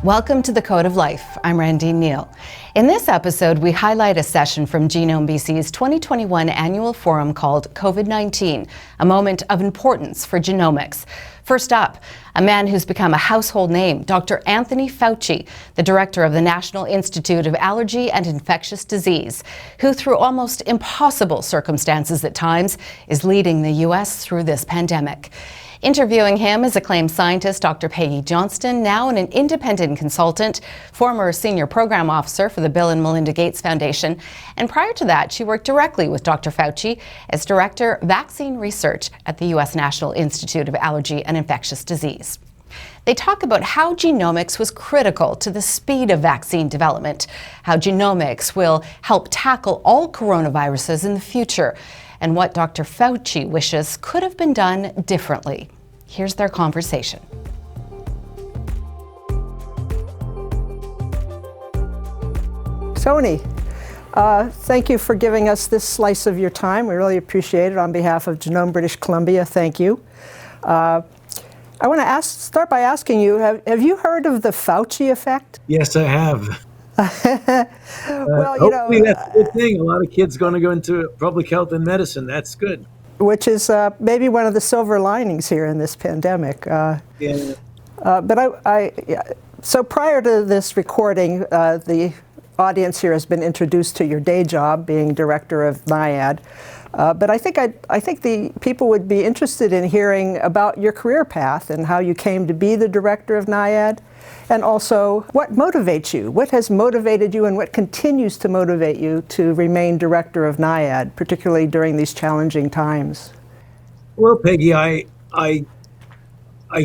Welcome to the Code of Life. I'm Randine Neal. In this episode, we highlight a session from GenomeBC's 2021 annual forum called COVID-19, a moment of importance for genomics. First up, a man who's become a household name, Dr. Anthony Fauci, the director of the National Institute of Allergy and Infectious Disease, who through almost impossible circumstances at times is leading the U.S. through this pandemic. Interviewing him is acclaimed scientist Dr. Peggy Johnston, now an independent consultant, former senior program officer for the Bill and Melinda Gates Foundation, and prior to that, she worked directly with Dr. Fauci as director vaccine research at the U.S. National Institute of Allergy and Infectious Disease. They talk about how genomics was critical to the speed of vaccine development, how genomics will help tackle all coronaviruses in the future, and what Dr. Fauci wishes could have been done differently. Here's their conversation. Tony, thank you for giving us this slice of your time. We really appreciate it. On behalf of Genome British Columbia, thank you. I want to start by asking you, have you heard of the Fauci effect? Yes, I have. Well, hopefully that's a good thing. A lot of kids going to go into public health and medicine. That's good. Which is maybe one of the silver linings here in this pandemic. Yeah. So prior to this recording, the audience here has been introduced to your day job, being director of NIAID. But I think the people would be interested in hearing about your career path and how you came to be the director of NIAID, and also what motivates you, what has motivated you, and what continues to motivate you to remain director of NIAID, particularly during these challenging times. Well, Peggy, I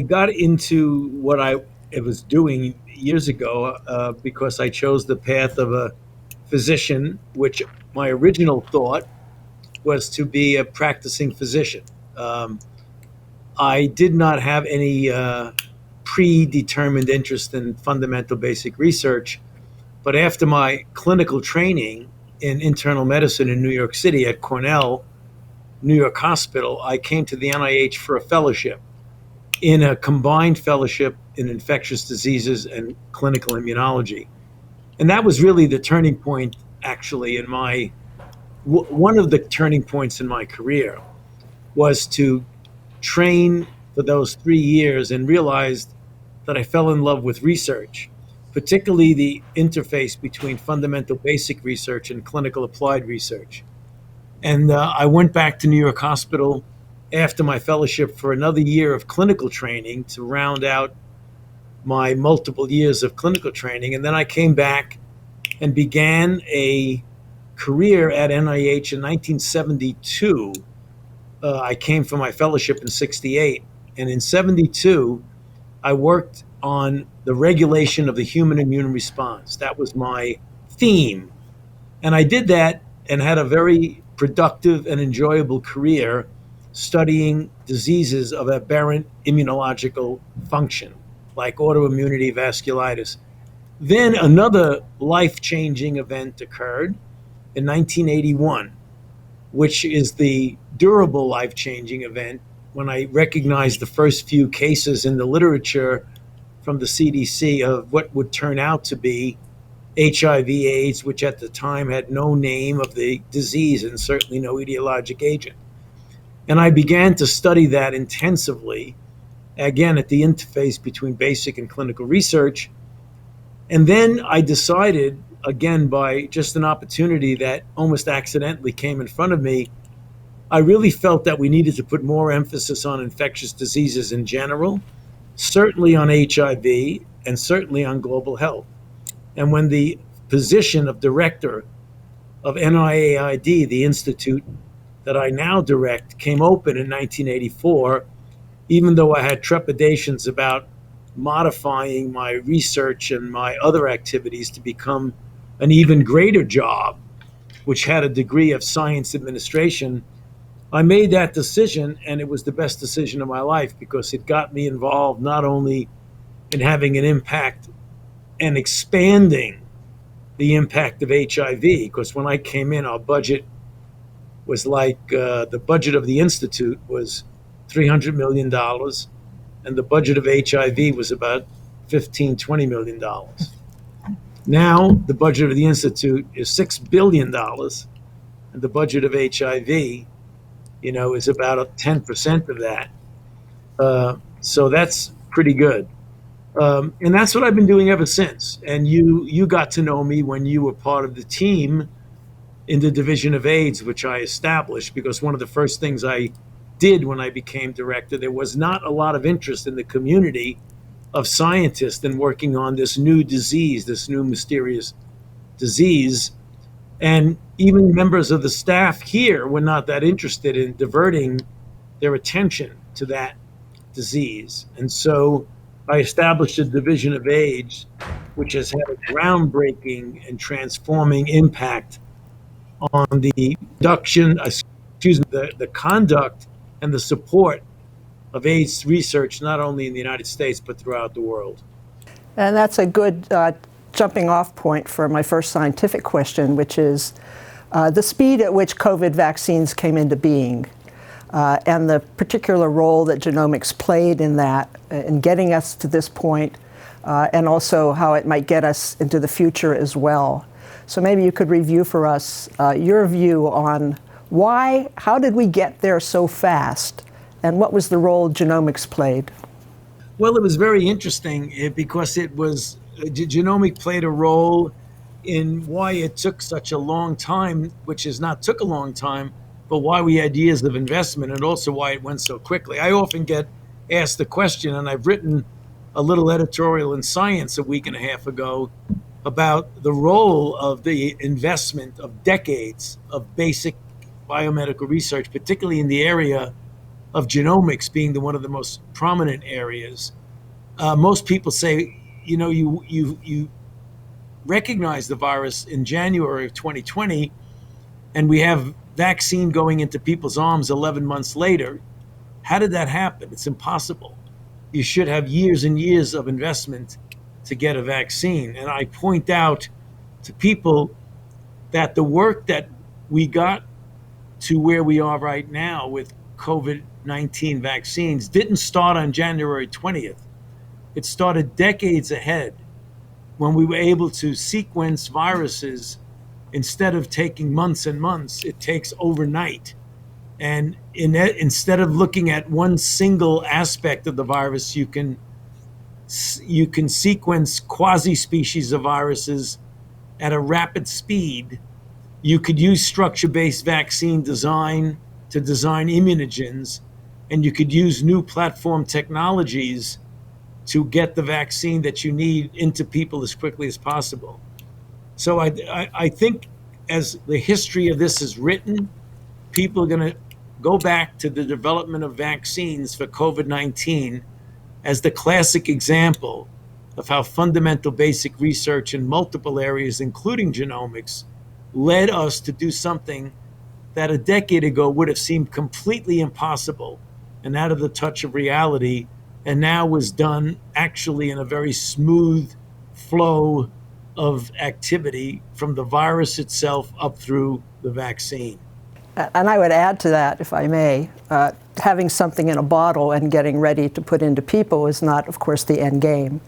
got into what I was doing years ago because I chose the path of a physician, which my original thought was to be a practicing physician. I did not have any predetermined interest in fundamental basic research, but after my clinical training in internal medicine in New York City at Cornell, New York Hospital, I came to the NIH for a fellowship in a combined fellowship in infectious diseases and clinical immunology. And that was really the turning point, actually, in one of the turning points in my career was to train for those 3 years and realized that I fell in love with research, particularly the interface between fundamental basic research and clinical applied research. And I went back to New York Hospital after my fellowship for another year of clinical training to round out my multiple years of clinical training. And then I came back and began a career at NIH in 1972. I came from my fellowship in 68. And in 72, I worked on the regulation of the human immune response. That was my theme. And I did that and had a very productive and enjoyable career studying diseases of aberrant immunological function, like autoimmunity, vasculitis. Then another life-changing event occurred in 1981, which is the durable life-changing event when I recognized the first few cases in the literature from the CDC of what would turn out to be HIV/AIDS, which at the time had no name of the disease and certainly no etiologic agent. And I began to study that intensively, again, at the interface between basic and clinical research. And then I decided, again, by just an opportunity that almost accidentally came in front of me, I really felt that we needed to put more emphasis on infectious diseases in general, certainly on HIV, and certainly on global health. And when the position of director of NIAID, the institute that I now direct, came open in 1984, even though I had trepidations about modifying my research and my other activities to become an even greater job, which had a degree of science administration, I made that decision, and it was the best decision of my life because it got me involved not only in having an impact and expanding the impact of HIV, because when I came in, our budget was like the budget of the Institute was $300 million, and the budget of HIV was about $15, $20 million. Now the budget of the Institute is $6 billion, and the budget of HIV, is about 10% of that. So that's pretty good. And that's what I've been doing ever since. And you got to know me when you were part of the team in the Division of AIDS, which I established, because one of the first things I did when I became director, there was not a lot of interest in the community of scientists in working on this new disease, this new mysterious disease. And even members of the staff here were not that interested in diverting their attention to that disease. And so I established a Division of AIDS, which has had a groundbreaking and transforming impact on the the conduct and the support of AIDS research, not only in the United States, but throughout the world. And that's a good jumping off point for my first scientific question, which is the speed at which COVID vaccines came into being and the particular role that genomics played in that, in getting us to this point, and also how it might get us into the future as well. So maybe you could review for us your view on how did we get there so fast, and what was the role genomics played? Well, it was very interesting because genomics played a role in why it took such a long time, which is not took a long time, but why we had years of investment, and also why it went so quickly. I often get asked the question, and I've written a little editorial in Science a week and a half ago about the role of the investment of decades of basic biomedical research, particularly in the area of genomics being one of the most prominent areas. Most people say, you recognize the virus in January of 2020, and we have vaccine going into people's arms 11 months later. How did that happen? It's impossible. You should have years and years of investment to get a vaccine. And I point out to people that the work that we got to where we are right now with COVID-19 vaccines didn't start on January 20th. It started decades ahead when we were able to sequence viruses. Instead of taking months and months, it takes overnight. And instead of looking at one single aspect of the virus, you can sequence quasi-species of viruses at a rapid speed. You could use structure-based vaccine design to design immunogens, and you could use new platform technologies to get the vaccine that you need into people as quickly as possible. So I think as the history of this is written, people are going to go back to the development of vaccines for COVID-19 as the classic example of how fundamental basic research in multiple areas, including genomics, led us to do something that a decade ago would have seemed completely impossible and out of the touch of reality, and now was done actually in a very smooth flow of activity from the virus itself up through the vaccine. And I would add to that, if I may, having something in a bottle and getting ready to put into people is not, of course, the end game.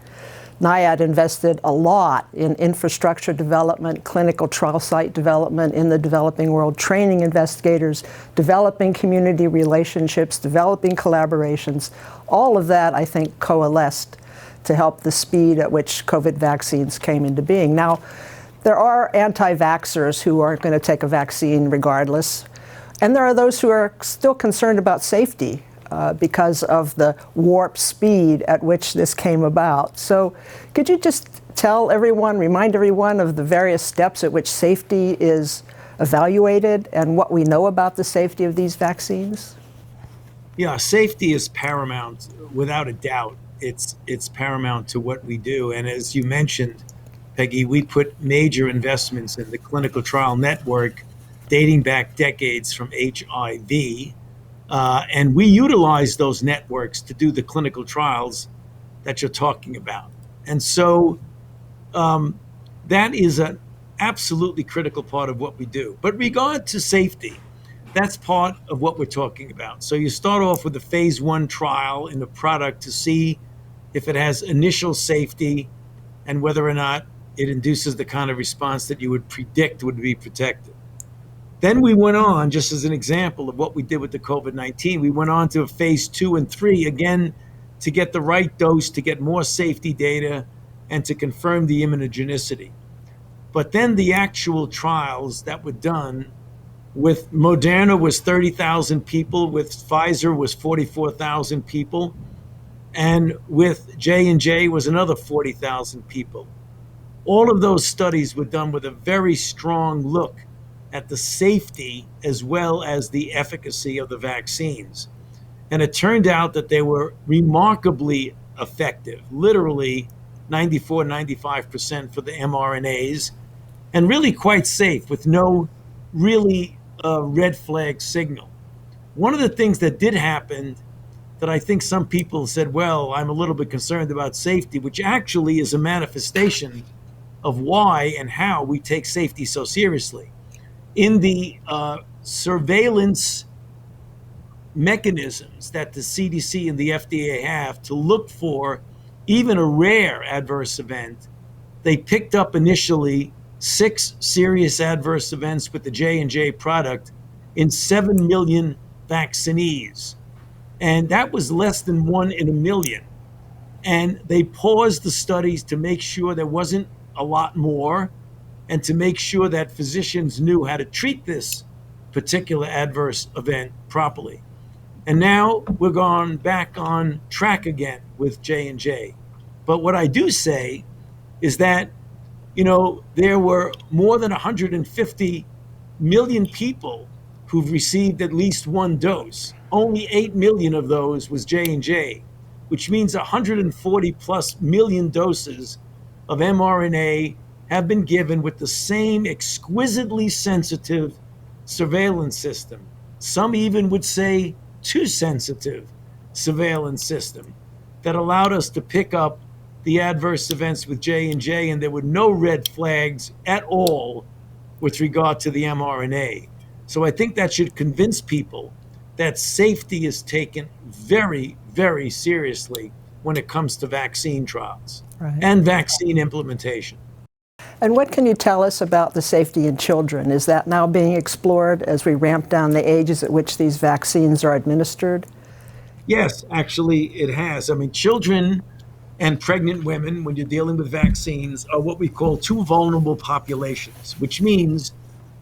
NIAID invested a lot in infrastructure development, clinical trial site development in the developing world, training investigators, developing community relationships, developing collaborations. All of that, I think, coalesced to help the speed at which COVID vaccines came into being. Now, there are anti-vaxxers who are going to take a vaccine regardless, and there are those who are still concerned about safety because of the warp speed at which this came about. So could you just remind everyone of the various steps at which safety is evaluated and what we know about the safety of these vaccines? Yeah, safety is paramount, without a doubt. It's paramount to what we do. And as you mentioned, Peggy, we put major investments in the clinical trial network dating back decades from HIV. And we utilize those networks to do the clinical trials that you're talking about. And so that is an absolutely critical part of what we do. But regard to safety, that's part of what we're talking about. So you start off with a phase 1 trial in the product to see if it has initial safety, and whether or not it induces the kind of response that you would predict would be protective. Then we went on, just as an example of what we did with the COVID-19, we went on to a phase 2 and 3, again, to get the right dose, to get more safety data, and to confirm the immunogenicity. But then the actual trials that were done with Moderna was 30,000 people, with Pfizer was 44,000 people, and with J&J was another 40,000 people. All of those studies were done with a very strong look at the safety as well as the efficacy of the vaccines. And it turned out that they were remarkably effective, literally 94, 95% for the mRNAs, and really quite safe with no really red flag signal. One of the things that did happen that I think some people said, well, I'm a little bit concerned about safety, which actually is a manifestation of why and how we take safety so seriously. In the surveillance mechanisms that the CDC and the FDA have to look for even a rare adverse event, they picked up initially 6 serious adverse events with the J&J product in 7 million vaccinees. And that was less than 1 in a million. And they paused the studies to make sure there wasn't a lot more, and to make sure that physicians knew how to treat this particular adverse event properly. And now we're gone back on track again with J&J. But what I do say is that, there were more than 150 million people who've received at least one dose. Only 8 million of those was J&J, which means 140 plus million doses of mRNA have been given with the same exquisitely sensitive surveillance system. Some even would say too sensitive surveillance system that allowed us to pick up the adverse events with J&J, and there were no red flags at all with regard to the mRNA. So I think that should convince people that safety is taken very, very seriously when it comes to vaccine trials and vaccine implementation. And what can you tell us about the safety in children? Is that now being explored as we ramp down the ages at which these vaccines are administered? Yes, actually it has. I mean, children and pregnant women, when you're dealing with vaccines, are what we call 2 vulnerable populations, which means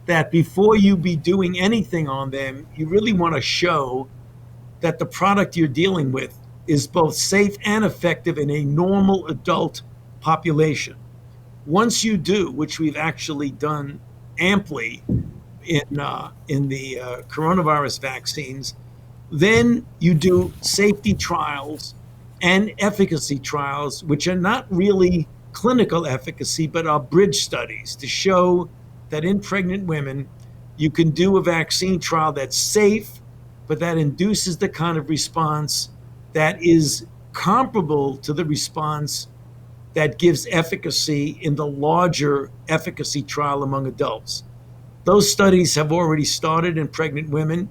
that before you be doing anything on them, you really want to show that the product you're dealing with is both safe and effective in a normal adult population. Once you do, which we've actually done amply in the coronavirus vaccines, then you do safety trials and efficacy trials, which are not really clinical efficacy, but are bridge studies to show that in pregnant women, you can do a vaccine trial that's safe, but that induces the kind of response that is comparable to the response that gives efficacy in the larger efficacy trial among adults. Those studies have already started in pregnant women.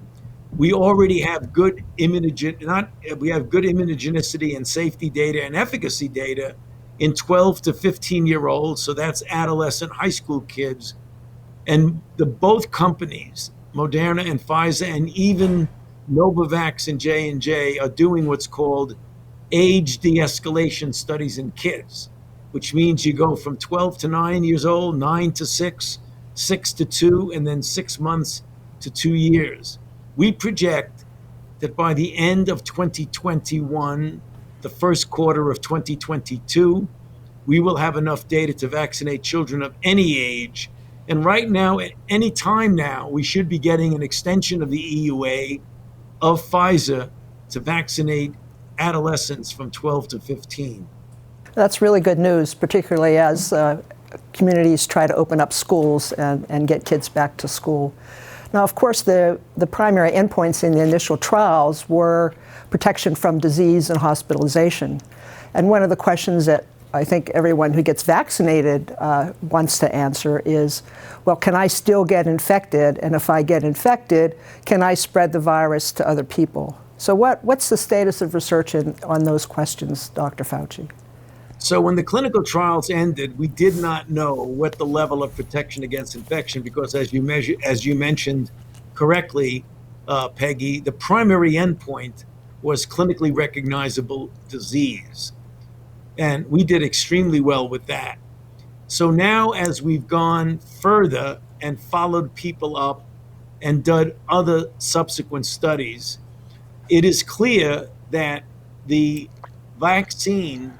We already have good immunogenicity and safety data and efficacy data in 12 to 15-year-olds, so that's adolescent high school kids. And both companies, Moderna and Pfizer, and even Novavax and J&J, are doing what's called age de-escalation studies in kids, which means you go from 12 to 9 years old, 9 to 6, 6 to 2, and then 6 months to 2 years. We project that by the end of 2021, the first quarter of 2022, we will have enough data to vaccinate children of any age. And right now, at any time now, we should be getting an extension of the EUA of Pfizer to vaccinate adolescents from 12 to 15. That's really good news, particularly as communities try to open up schools and get kids back to school. Now, of course, the primary endpoints in the initial trials were protection from disease and hospitalization. And one of the questions that I think everyone who gets vaccinated wants to answer is, well, can I still get infected? And if I get infected, can I spread the virus to other people? So what's the status of research on those questions, Dr. Fauci? So when the clinical trials ended, we did not know what the level of protection against infection, because as you mentioned correctly, Peggy, the primary endpoint was clinically recognizable disease. And we did extremely well with that. So now, as we've gone further and followed people up and done other subsequent studies, it is clear that the vaccine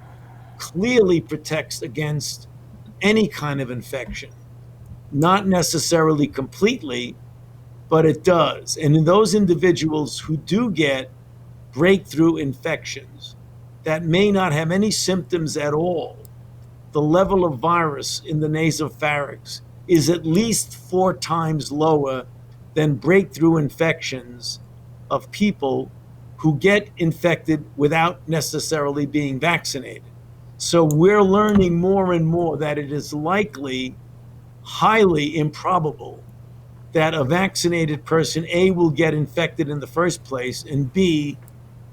clearly protects against any kind of infection. Not necessarily completely, but it does. And in those individuals who do get breakthrough infections that may not have any symptoms at all, the level of virus in the nasopharynx is at least 4 times lower than breakthrough infections of people who get infected without necessarily being vaccinated. So we're learning more and more that it is likely, highly improbable, that a vaccinated person, A, will get infected in the first place, and B,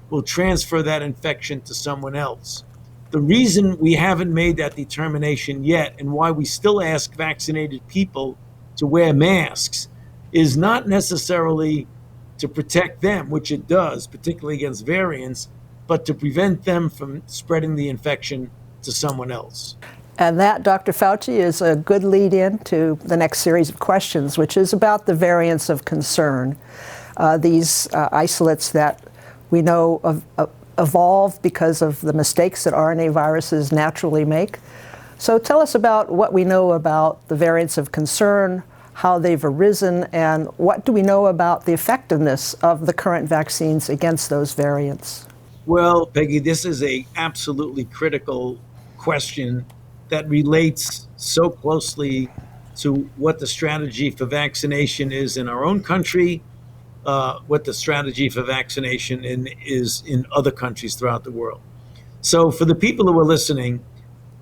will transfer that infection to someone else. The reason we haven't made that determination yet, and why we still ask vaccinated people to wear masks, is not necessarily to protect them, which it does, particularly against variants, but to prevent them from spreading the infection to someone else. And that, Dr. Fauci, is a good lead-in to the next series of questions, which is about the variants of concern. These isolates that we know evolve because of the mistakes that RNA viruses naturally make. So tell us about what we know about the variants of concern, how they've arisen, and what do we know about the effectiveness of the current vaccines against those variants? Well, Peggy, this is a absolutely critical question that relates so closely to what the strategy for vaccination is in our own country, what the strategy for vaccination is in other countries throughout the world. So for the people who are listening,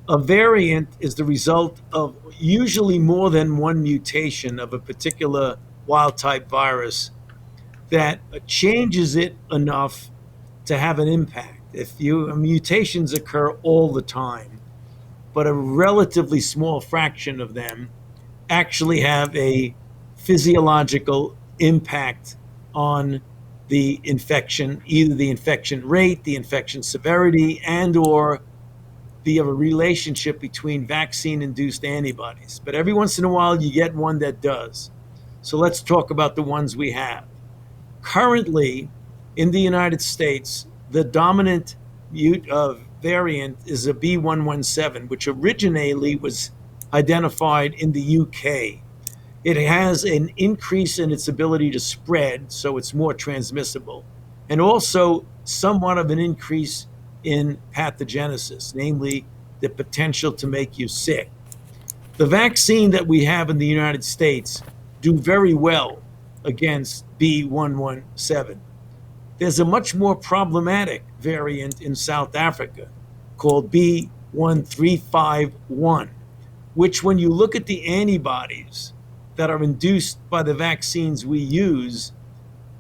a variant is the result of usually more than one mutation of a particular wild type virus that changes it enough to have an impact. Mutations occur all the time, but a relatively small fraction of them actually have a physiological impact on the infection, either the infection rate, the infection severity, and or the relationship between vaccine-induced antibodies. But every once in a while, you get one that does. So let's talk about the ones we have. Currently, in the United States, the dominant variant is a B117, which originally was identified in the UK. It has an increase in its ability to spread, so it's more transmissible, and also somewhat of an increase in pathogenesis, namely the potential to make you sick. The vaccine that we have in the United States do very well against B117. There's a much more problematic variant in South Africa called B1351, which when you look at the antibodies that are induced by the vaccines we use,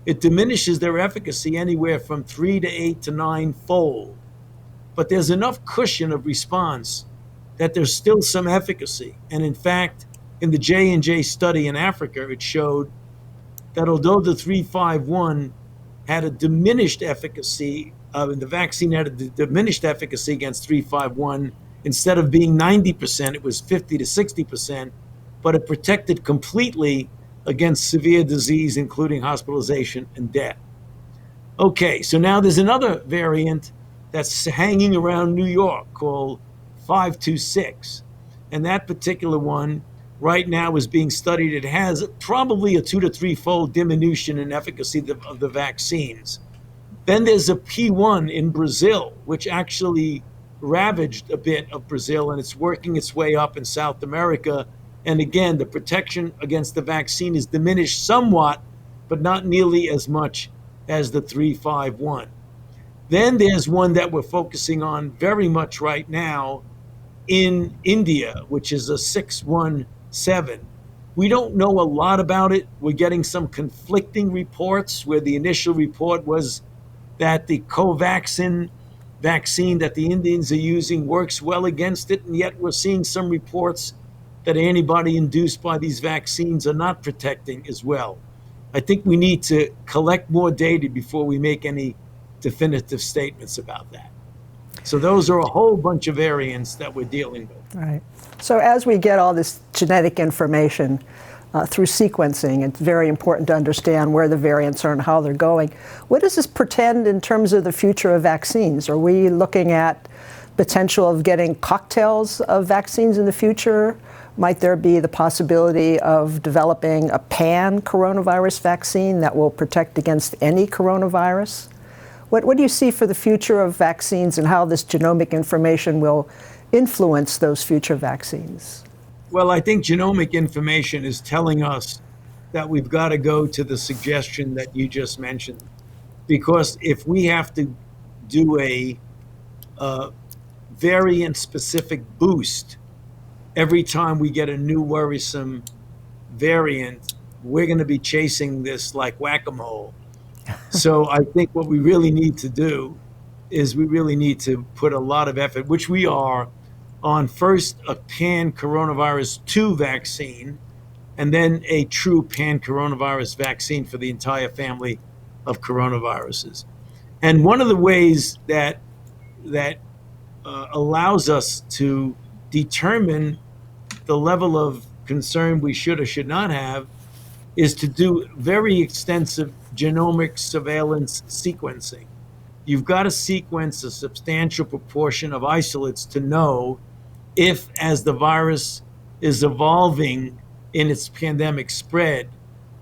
it diminishes their efficacy anywhere from 3 to 8 to 9-fold. But there's enough cushion of response that there's still some efficacy. And in fact, in the J&J study in Africa, it showed that although the 351 had a diminished efficacy, the vaccine had a diminished efficacy against 351, instead of being 90%, it was 50 to 60%, but it protected completely against severe disease, including hospitalization and death. Okay, so now there's another variant that's hanging around New York called 526. And that particular one right now is being studied. It has probably a 2 to 3-fold diminution in efficacy of the vaccines. Then there's a P1 in Brazil, which actually ravaged a bit of Brazil, and it's working its way up in South America. And again, the protection against the vaccine is diminished somewhat, but not nearly as much as the 351. Then there's one that we're focusing on very much right now in India, which is a 617. We don't know a lot about it. We're getting some conflicting reports where the initial report was that the Covaxin vaccine that the Indians are using works well against it, and yet we're seeing some reports that antibody induced by these vaccines are not protecting as well. I think we need to collect more data before we make any definitive statements about that. So those are a whole bunch of variants that we're dealing with. Right. So as we get all this genetic information through sequencing, it's very important to understand where the variants are and how they're going. What does this portend in terms of the future of vaccines? Are we looking at potential of getting cocktails of vaccines in the future? Might there be the possibility of developing a pan-coronavirus vaccine that will protect against any coronavirus? What do you see for the future of vaccines and how this genomic information will influence those future vaccines? Well, I think genomic information is telling us that we've got to go to the suggestion that you just mentioned. Because if we have to do a variant-specific boost every time we get a new worrisome variant, we're going to be chasing this like whack-a-mole. So I think what we really need to do is we really need to put a lot of effort, which we are, on first a pan-coronavirus 2 vaccine, and then a true pan-coronavirus vaccine for the entire family of coronaviruses. And one of the ways that allows us to determine the level of concern we should or should not have is to do very extensive genomic surveillance sequencing. You've got to sequence a substantial proportion of isolates to know if, as the virus is evolving in its pandemic spread,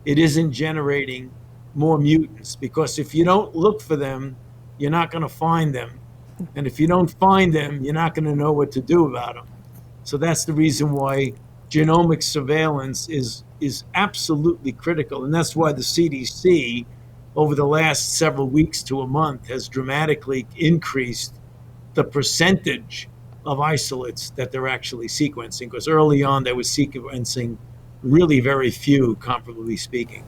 it isn't generating more mutants. Because if you don't look for them, you're not going to find them. And if you don't find them, you're not going to know what to do about them. So that's the reason why genomic surveillance is absolutely critical. And that's why the CDC, over the last several weeks to a month, has dramatically increased the percentage of isolates that they're actually sequencing. Because early on, they were sequencing really very few, comparably speaking.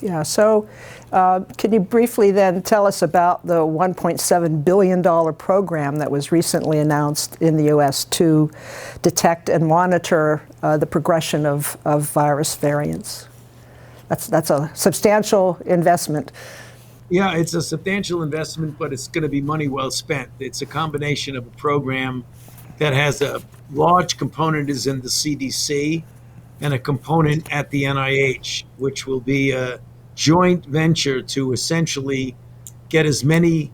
Yeah, so can you briefly then tell us about the $1.7 billion program that was recently announced in the U.S. to detect and monitor the progression of virus variants? That's a substantial investment. Yeah, it's a substantial investment, but it's going to be money well spent. It's a combination of a program that has a large component is in the CDC and a component at the NIH, which will be a joint venture to essentially get as many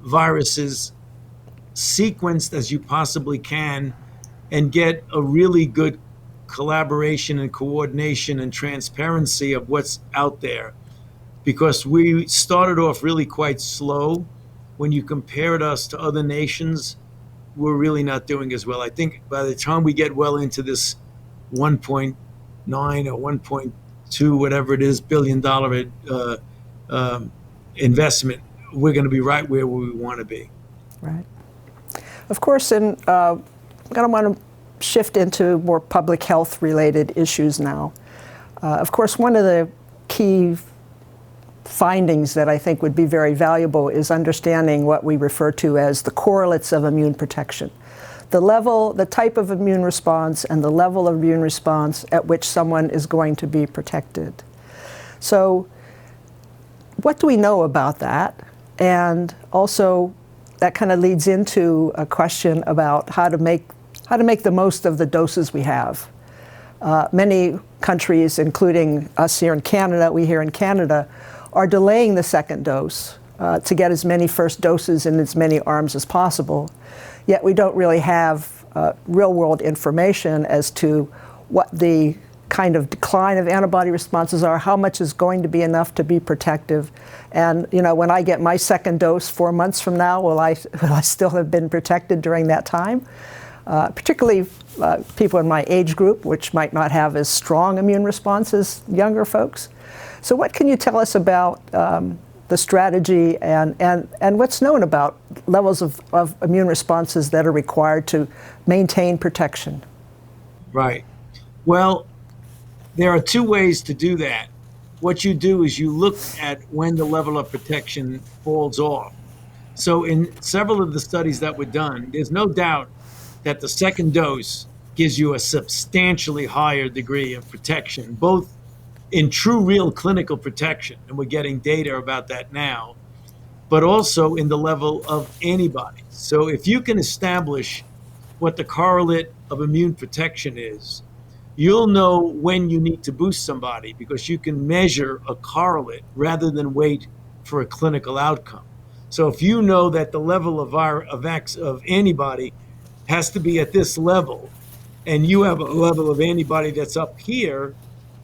viruses sequenced as you possibly can and get a really good collaboration and coordination and transparency of what's out there. Because we started off really quite slow. When you compared us to other nations, we're really not doing as well. I think by the time we get well into this 1.9 or 1.2, whatever it is, $1 billion investment, we're going to be right where we want to be. Right. Of course, and I'm going to want to shift into more public health related issues now. Of course, one of the key findings that I think would be very valuable is understanding what we refer to as the correlates of immune protection. The type of immune response and the level of immune response at which someone is going to be protected. So what do we know about that? And also that kind of leads into a question about how to make the most of the doses we have. Many countries, including us here in Canada, are delaying the second dose to get as many first doses in as many arms as possible. Yet we don't really have real-world information as to what the kind of decline of antibody responses are, how much is going to be enough to be protective. And when I get my second dose 4 months from now, will I still have been protected during that time? Particularly people in my age group, which might not have as strong immune response as younger folks. So what can you tell us about the strategy and what's known about levels of immune responses that are required to maintain protection? Right. Well, there are two ways to do that. what you do is you look at when the level of protection falls off. So in several of the studies that were done, there's no doubt that the second dose gives you a substantially higher degree of protection, both in true, real clinical protection, and we're getting data about that now, but also in the level of antibodies. So if you can establish what the correlate of immune protection is, you'll know when you need to boost somebody because you can measure a correlate rather than wait for a clinical outcome. So if you know that the level of antibody has to be at this level, and you have a level of antibody that's up here,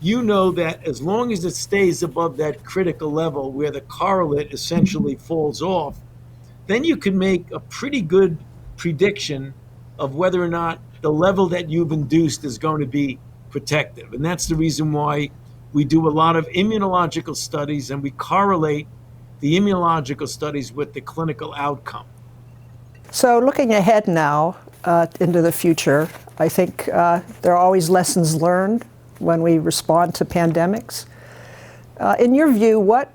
you know that as long as it stays above that critical level where the correlate essentially falls off, then you can make a pretty good prediction of whether or not the level that you've induced is going to be protective. And that's the reason why we do a lot of immunological studies and we correlate the immunological studies with the clinical outcome. So looking ahead now into the future, I think there are always lessons learned when we respond to pandemics. In your view, what,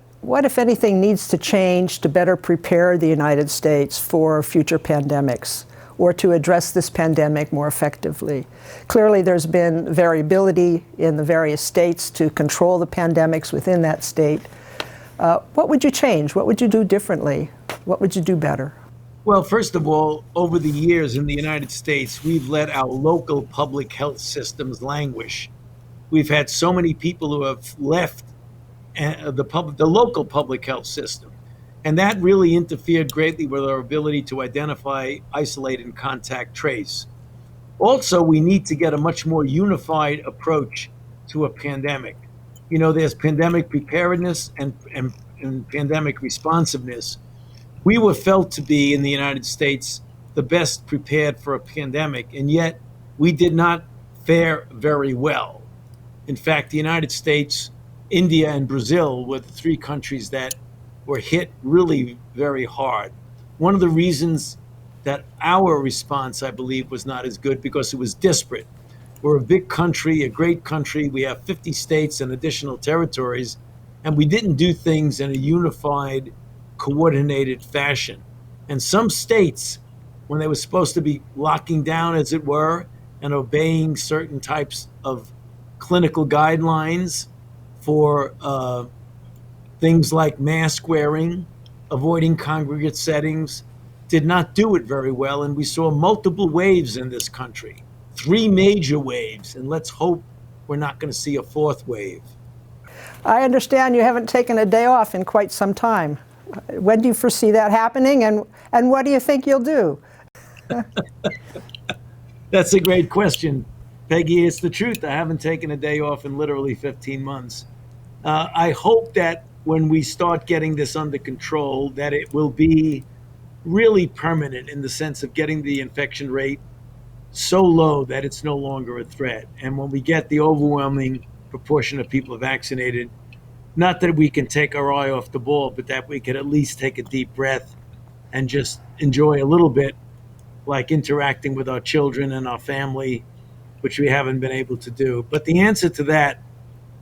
if anything, needs to change to better prepare the United States for future pandemics or to address this pandemic more effectively? Clearly, there's been variability in the various states to control the pandemics within that state. What would you change? What would you do differently? What would you do better? Well, first of all, over the years in the United States, we've let our local public health systems languish. We've had so many people who have left the local public health system. And that really interfered greatly with our ability to identify, isolate, and contact trace. Also, we need to get a much more unified approach to a pandemic. You know, there's pandemic preparedness and pandemic responsiveness. We were felt to be, in the United States, the best prepared for a pandemic, and yet we did not fare very well. In fact, the United States, India, and Brazil were the three countries that were hit really very hard. One of the reasons that our response, I believe, was not as good because it was disparate. We're a big country, a great country. We have 50 states and additional territories, and we didn't do things in a unified, coordinated fashion. And some states, when they were supposed to be locking down, as it were, and obeying certain types of clinical guidelines for things like mask wearing, avoiding congregate settings, did not do it very well. And we saw multiple waves in this country, 3 major waves, and let's hope we're not going to see a 4th wave. I understand you haven't taken a day off in quite some time. When do you foresee that happening, and what do you think you'll do? That's a great question, Peggy. It's the truth. I haven't taken a day off in literally 15 months. I hope that when we start getting this under control, that it will be really permanent in the sense of getting the infection rate so low that it's no longer a threat. And when we get the overwhelming proportion of people vaccinated, not that we can take our eye off the ball, but that we could at least take a deep breath and just enjoy a little bit, like interacting with our children and our family, which we haven't been able to do. But the answer to that,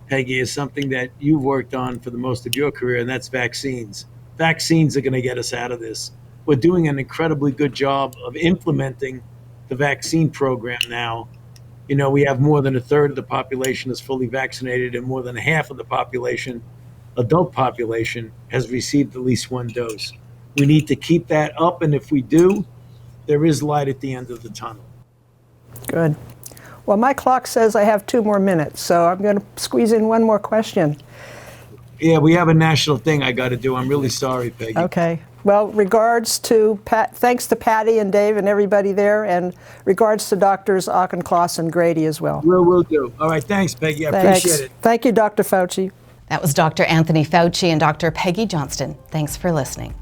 Peggy, is something that you've worked on for the most of your career, and that's vaccines. Vaccines are going to get us out of this. We're doing an incredibly good job of implementing the vaccine program now. You know, we have more than 1/3 of the population is fully vaccinated, and more than half of the population, adult population, has received at least 1 dose. We need to keep that up, and if we do, there is light at the end of the tunnel. Good. Well, my clock says I have 2 more minutes, so I'm going to squeeze in one more question. Yeah, we have a national thing I got to do. I'm really sorry, Peggy. Okay. Well, thanks to Patty and Dave and everybody there, and regards to Doctors Auchincloss and Grady as well. Will do. All right, thanks, Peggy. I appreciate it. Thank you, Dr. Fauci. That was Dr. Anthony Fauci and Dr. Peggy Johnston. Thanks for listening.